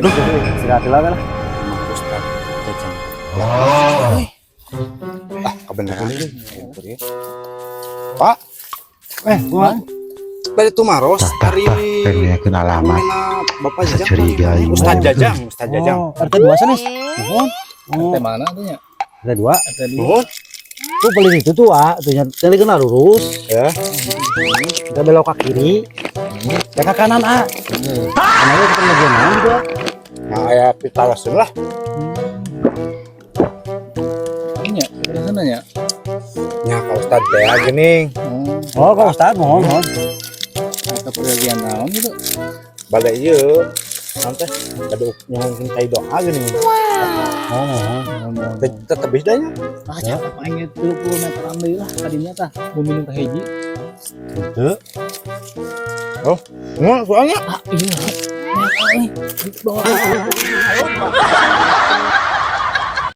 Aduh, istirahat lah kan. Ustaz Jajang. Kebenaran ini. Pak. Gua Dari Tumaros dari pengen alamat Bapak Jajang. curiga ini. Ustaz Jajang, Ustaz Jajang. RT 2 sana. Mohon. RT mana tuh ya? RT 2. RT 2. Nuhun. Tuh paling itu tuh, tuh yang kena lurus. Ya. Kita belok ke kiri. Ya ke kanan, Kanannya kita lagi mana gitu. Nah, ya pita langsung lah. Ini ya, dari sana ya. Ya, kalau Ustaz teh gini. Oh, Kak Ustaz, mohon. Atau pergian naon gitu. Balik ieu. Nanti ada yang minta doa gini. Tetep bedanya. Ah, capek pengen 30 meter ambil lah tadinya tah. Mau minum teh hiji. Itu. Soalnya Ah, iya. Nih, bawa.